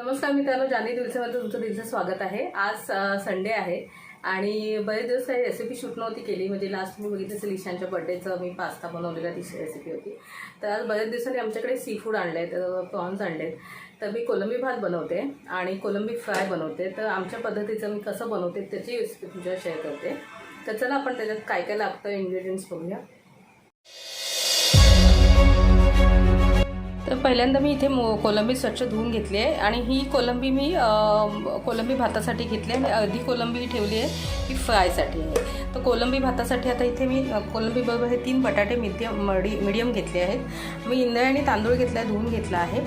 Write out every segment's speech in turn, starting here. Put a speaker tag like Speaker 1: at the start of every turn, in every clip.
Speaker 1: नमस्कार मित्रांनो, जानी दिवसामध्ये तुमचं दिलचं स्वागत आहे। आज संडे आहे आणि बरेच दिवस काही रेसिपी शूट नव्हती केली। म्हणजे लास्ट मी बघितलं असेल ईशानच्या बर्थडेचं मी पास्ता बनवलेला, ती रेसिपी होती। तर आज बरेच दिवसांनी आमच्याकडे सी फूड आणले, तर प्रॉन्स आणले। तर मी कोलंबी भात बनवते आणि कोलंबी फ्राय बनवते। तर आमच्या पद्धतीचं मी कसं बनवते त्याची रेसिपी तुमच्यावर शेअर करते। तर चला आपण त्याच्यात काय काय लागतं इन्ग्रेडियंट्स बघूया। तर पहिल्यांदा मी इथे कोलंबी स्वच्छ धुवून घेतली आहे आणि ही कोलंबी मी कोलंबी भातासाठी घेतली आणि अर्धी कोलंबी ठेवली आहे ही फ्रायसाठी आहे। तर कोलंबी भातासाठी आता इथे मी कोलंबी बरोबर हे 3 बटाटे मीडियम घेतले आहेत। मी इंद्रायणी तांदूळ घेतला आहे, धुवून घेतला आहे।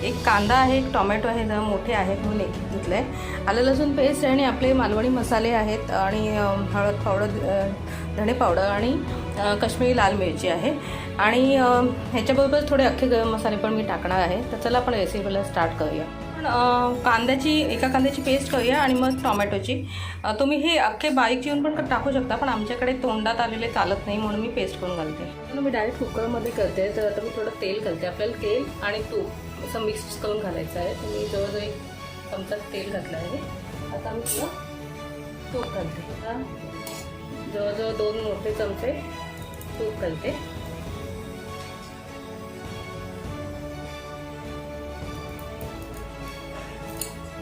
Speaker 1: एक कांदा आहे, एक टोमॅटो आहे, जरा मोठे आहेत म्हणून एक घेतलं आहे। आलं लसूण पेस्ट आणि आपले मालवणी मसाले आहेत आणि हळद पावडर, धणे पावडर आणि काश्मीरी लाल मिरची आहे आणि ह्याच्याबरोबर थोडे अख्खे गरम मसाले पण मी टाकणार आहे। तर चला आपण रेसिपीला स्टार्ट करूया। एका कांद्याची पेस्ट करूया आणि मग टोमॅटोची। तुम्ही हे अख्खे बारीक चिरून पण टाकू शकता, पण आमच्याकडे तोंडात आलेले चालत नाही म्हणून मी पेस्ट करून घालते। तर मी डायरेक्ट कुकरमध्ये करते। तर आता मी थोडं तेल घालते। आपल्याला तेल आणि तूप असं मिक्स करून घालायचं आहे। तर मी जवळजवळ 1 चमचा तेल घातलं आहे। आता मी थोडं तूप घालते। जवळजवळ 2 मोठे चमचे तूप घालते।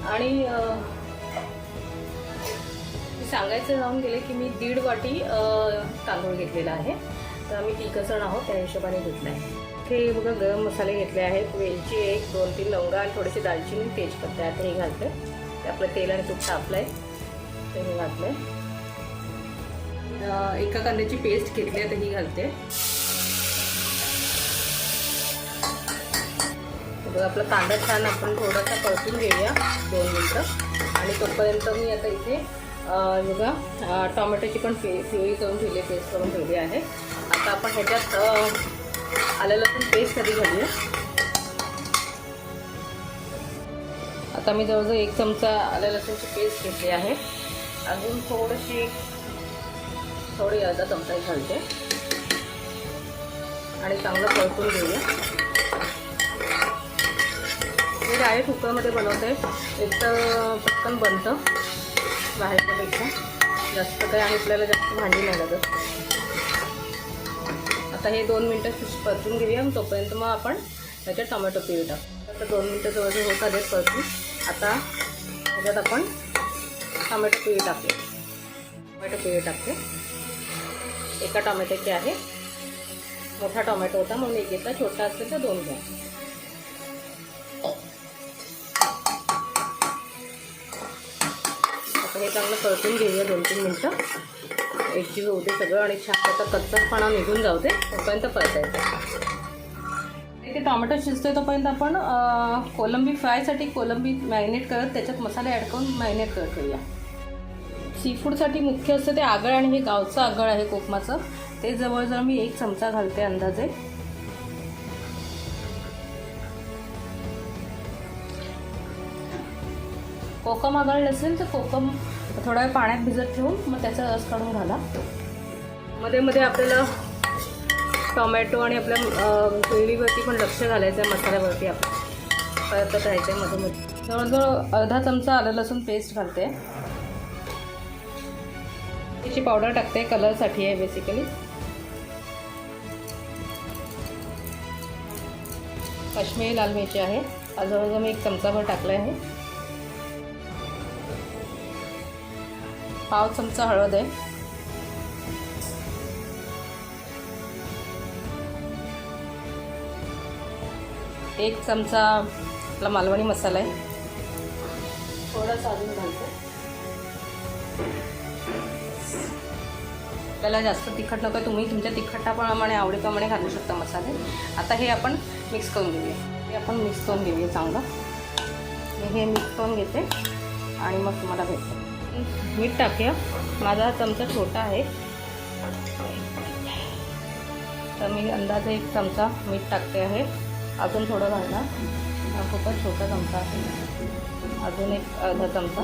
Speaker 1: आणि सांगायचं राहून गेले की मी 1.5 वाटी तांदूळ घेतलेला आहे। तर आम्ही 3 जण आहोत त्या हिशोबाने घेतला आहे। हे बघा गरम मसाले घेतले आहेत। वेलची 1, 2-3 लवंगा आणि थोडेसे दालचिनी, तेजपत्ता आता हे घालते। ते आपलं तेल आणि तूप तापलं आहे ते हे घातलं आहे। एका कांद्याची पेस्ट घेतली आहे तर ही घालते। बघा आपला कांदा छान आपण थोडासा परतून घेऊया 2 मिनिटं। आणि तोपर्यंत मी आता इथे बघा टोमॅटोची पण प्युरी करून ठेवली, पेस्ट करून ठेवली आहे। आता आपण ह्याच्यात आलं लसूण पेस्ट कधी घालूया। आता मी जवळजवळ 1 चमचा आलं लसूणची पेस्ट घेतली आहे। अजून थोडी अर्धा चमचा घालते आणि चांगलं परतून घेऊया। हे डायरेक्ट कुकरमध्ये बनवते, एक तर पटकन बनतं बाहेरच्यापेक्षा, जास्त काय आणि आपल्याला जास्त भांडी नाही लागत। आता हे 2 मिनटं परतून घेऊया। तोपर्यंत मग आपण त्याच्यात टोमॅटो प्युरी टाकू। आता 2 मिनटं जवळजवळ होत आलेत परतून। आता त्याच्यात आपण टोमॅटो प्युरी टाकते। एका टोमॅटोची आहे, मोठा टोमॅटो होता म्हणून 1 घेतला, छोटा असेल तर 2 घ्या। आता हे चांगलं परतून घेऊया 2-3 मिनटं, एकजीव होऊ दे सगळं आणि छान त्याचा कच्चापणा निघून जाऊ दे तोपर्यंत परतायचं। इथे टोमॅटो शिजतोय तोपर्यंत आपण कोलंबी फ्रायसाठी कोलंबी मॅरिनेट करत त्याच्यात मसाले ॲड करून मॅरिनेट करत ठेवूया। सी फूडसाठी मुख्य असतं ते आगळ आणि हे गावचं आगळ आहे कोकमाचं, ते जवळजवळ मी 1 चमचा घालते अंदाजे। कोकम आगळ नसेल तर कोकम थोडा वेळ पाण्यात भिजत ठेवून मग त्याचा रस काढून घाला। मध्ये मध्ये आपल्याला टोमॅटो आणि आपल्या ग्रेव्हीवरती पण लक्ष घालायचं आहे, मसाल्यावरती आपण परतत राहायचं आहे मध्ये मध्ये। जवळजवळ अर्धा चमचा आलं लसूण पेस्ट घालते। त्याची पावडर टाकते, कलरसाठी आहे बेसिकली। काश्मीरी लाल मिरची आहे, जवळजवळ मी 1 चमचाभर टाकलं आहे। पाव चमचा हळद आहे। 1 चमचा आपला मालवणी मसाला आहे, थोडासा अजून घालते। आपल्याला जास्त तिखट नको आहे, तुम्ही तुमच्या तिखटाप्रमाणे आवडीप्रमाणे घालू शकता मसाले। आता हे आपण मिक्स करून घेऊया, चांगलं हे मिक्स करून घेते आणि मग तुम्हाला भेटते। मीठ टाकूया, माझा चमचा छोटा आहे तर मी अंदाजे 1 चमचा मीठ टाकते आहे। अजून थोडं घालणार, हा खूपच छोटा चमचा आहे, अजून 1 अर्धा चमचा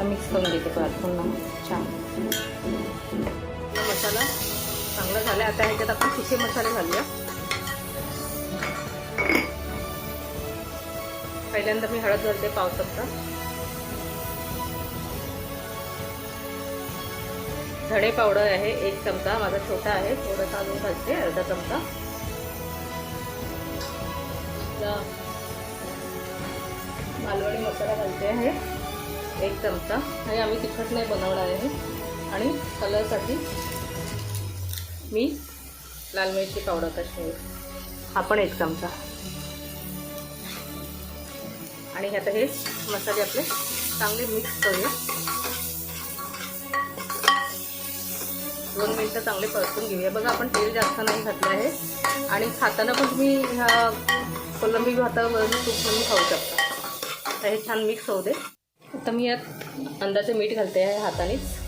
Speaker 1: मिक्स करून घेते परत पुन्हा छान। मसाला चांगला झाला। आता ह्याच्यात आपण सुके मसाले घालूया। पहिल्यांदा मी हळद घालते पाव चमचा, धणे पावडर आहे 1 चमचा, माझा छोटा आहे, थोडासा अजून घालते अर्धा चमचा, मालवणी मसाला घालते आहे 1 चमचा, हे आम्ही तिखट नाही बनवणार आहे, आणि कलरसाठी मी लाल मिरची पावडर काश्मीरी हा पण 1 चमचा, आणि आता हे मसाले आपले चांगले मिक्स करूया. 2 मिनिटं चांगले परतून घेऊया. बघा आपण तेल जास्त नाही घातलं आहे, आणि खाताना पण तुम्ही ह्या कोलंबी भातावरून तूप म्हणून खाऊ शकता. तर हे छान मिक्स होऊ दे. आता मी यात अंदाजे मीठ घालते आहे हातानेच.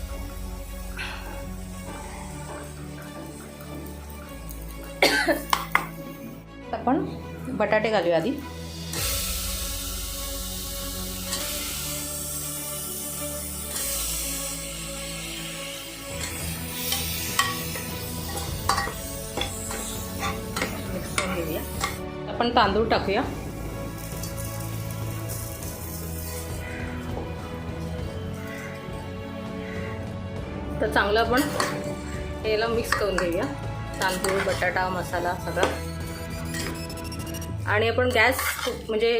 Speaker 1: आपण बटाटे घालूया आधी. आपण तांदूळ टाकूया. तर चांगलं आपण याला मिक्स करून घेऊया, तांदूळ, बटाटा, मसाला सगळा. आणि आपण गॅस म्हणजे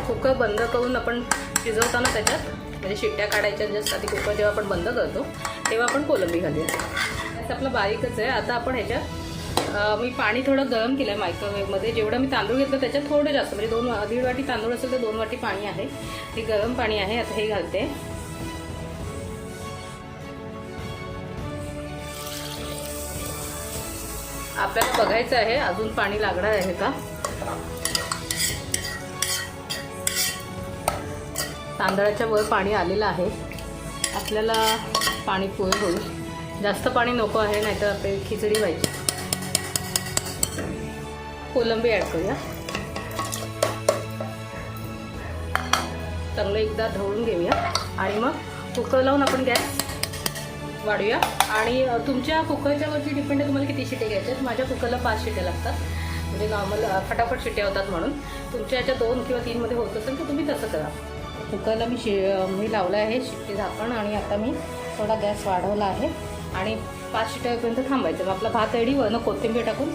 Speaker 1: कुकर बंद करून आपण शिजवताना त्याच्यात म्हणजे शिट्ट्या काढायच्या जस्ट आधी कुकर जेव्हा आपण बंद करतो तेव्हा आपण कोलंबी घालूया. गॅस आपला बारीकच आहे. आता आपण ह्याच्यात मी पाणी थोडं गरम केलं आहे मायक्रोवेव्हमध्ये. जेवढं मी तांदूळ घेतलं त्याच्यात थोडं जास्त म्हणजे 2-1.5 वाटी तांदूळ असेल तर 2 वाटी पाणी आहे. ते गरम पाणी आहे. आता हे घालते. आपल्याला बघायचं आहे अजून पाणी लागणार आहे का. तांदळाच्या वर पाणी आलेलं आहे. आपल्याला पाणी पुरे होईल. जास्त पाणी नको आहे, नाहीतर आपली खिचडी व्हायची. कोलंबी ॲड करूया. चांगलं एकदा ढवळून घेऊया आणि मग कुकर लावून आपण गॅस वाढूया. आणि तुमच्या कुकरच्या वरती डिपेंड आहे तुम्हाला किती शिट्टे घ्यायचे आहेत. माझ्या कुकरला 5 शिट्ट्या लागतात, म्हणजे नॉर्मल फटाफट शिट्ट्या होतात. म्हणून तुमच्या याच्या 2 किंवा 3 मध्ये होत असेल तर तुम्ही तसं करा. कुकरला मी लावलं आहे शिट्टी झाकण, आणि आता मी थोडा गॅस वाढवला आहे आणि 5 शिट्ट्यापर्यंत थांबायचं. मग आपला भात रेडी. वरनं कोथिंबीर टाकून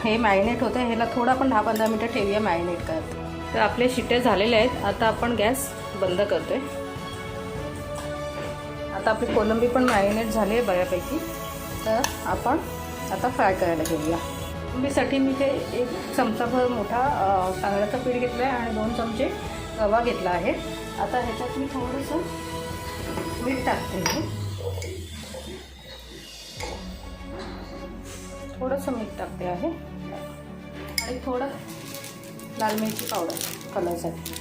Speaker 1: हे मॅरिनेट होतं आहे. ह्याला थोडं आपण 10-15 मिनटं ठेवूया मॅरिनेट करत. तर आपले शिट्टे झालेले आहेत. आता आपण गॅस बंद करतोय. आता आपली कोलंबी पण मॅरिनेट झाली आहे बऱ्यापैकी. तर आपण आता फ्राय करायला घेऊया. कोलंबीसाठी मी ते 1 चमचाभर मोठा तांदळाचं पीठ घेतलं आहे आणि 2 चमचे रवा घेतला आहे. आता ह्याच्यात मी थोडंसं मीठ टाकते. थोडंसं मीठ टाकते आहे आणि थोडं लाल मिरची पावडर कलरसाठी.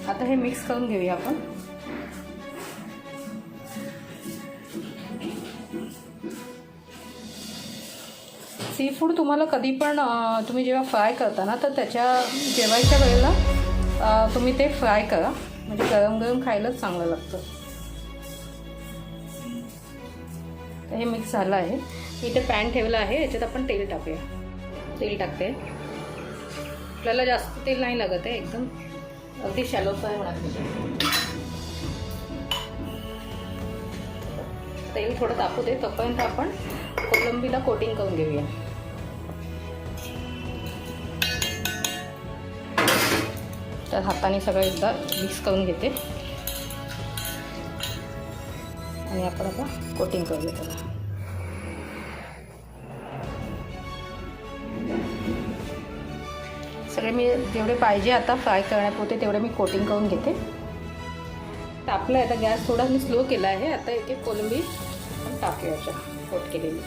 Speaker 1: आता हे मिक्स करून घेऊया आपण. सी फूड तुम्हाला कधी पण तुम्ही जेव्हा फ्राय करता ना तर त्याच्या जेवायच्या वेळेला तुम्ही ते फ्राय करा, म्हणजे गरम गरम खायलाच चांगलं लागतं. तर हे मिक्स झालं आहे. मी इथे पॅन ठेवलं आहे. याच्यात आपण तेल टाकूया. तेल टाकते. आपल्याला जास्त तेल नाही लागत आहे, एकदम अगदी शॅलो फ्राय होणार. तेल थोडं तापू दे, तोपर्यंत आपण कोलंबीला कोटिंग करून घेऊया. तर हाताने सगळं एकदा मिक्स करून घेते आणि आपण आता कोटिंग करूया त्याला. सगळे मी जेवढे पाहिजे आता फ्राय करण्यापुरते तेवढे मी कोटिंग करून घेते. तापलं आहे. आता गॅस थोडा मी स्लो केला आहे. आता एक एक कोलंबी आपण टाकूया याच्या कोट केलेली.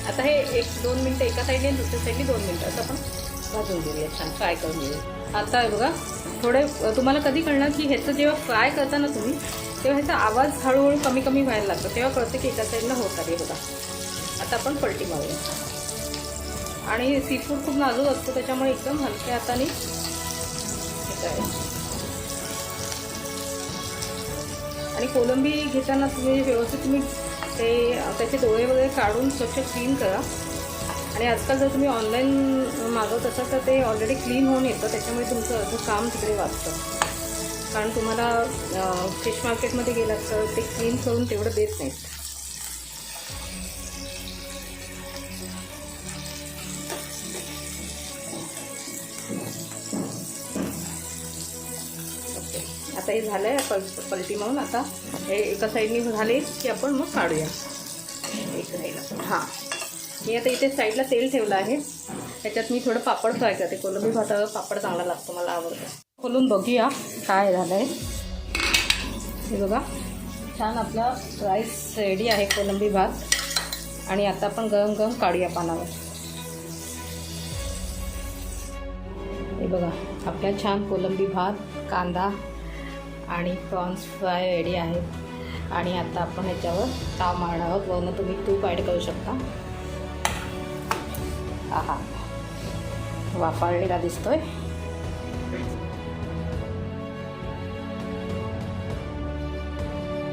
Speaker 1: आता हे 1-2 मिनटं एका साईडने दुसऱ्या साईडने 2 मिनटं असं आपण भाजून घेऊया, छान फ्राय करून घेऊया. आता हे बघा थोडे तुम्हाला कधी कळणार की ह्याचं जेव्हा फ्राय करता ना तुम्ही तेव्हा ह्याचा आवाज हळूहळू कमी कमी व्हायला लागतो, तेव्हा कळतं की एका साईडला होत आहे. बघा आता आपण पलटी मारूया. आणि सी फूड खूप नाजूक असतो त्याच्यामुळे एकदम हलक्या हाताने हे करायचं. आणि कोलंबी घेताना तुम्ही व्यवस्थित तुम्ही त्याचे डोळे वगैरे काढून स्वच्छ क्लीन करा. आणि आजकाल जर तुम्ही ऑनलाईन मागवत असाल तर ते ऑलरेडी क्लीन होऊन येतं, त्याच्यामुळे तुमचं अर्धं काम तिकडे वाचतं. कारण तुम्हाला फिश मार्केटमध्ये गेलात तर ते क्लीन करून तेवढं देत नाहीत. आता हे झालं आहे पलटी मारून. आता हे एका साईडने झाले की आपण मग काढूया एक साईडला. हां, मी आता इथे साईडला तेल ठेवलं आहे, त्याच्यात मी थोडं पापड फ्राय करते. कोलंबी भातावर पापड चांगला लागतो, मला आवडतं. खोलून बघूया काय झालं आहे. हे बघा छान आपला राईस रेडी आहे, कोलंबी भात. आणि आता आपण गरम गरम काढूया पानावर. हे बघा आपल्या छान कोलंबी भात, कांदा आणि प्रॉन्स फ्राय रेडी आहेत. आणि आता आपण ह्याच्यावर ताव मारणार आहोत. वरून तुम्ही तूप ॲड करू शकता. आहा, वाफाळलेला दिसतोय.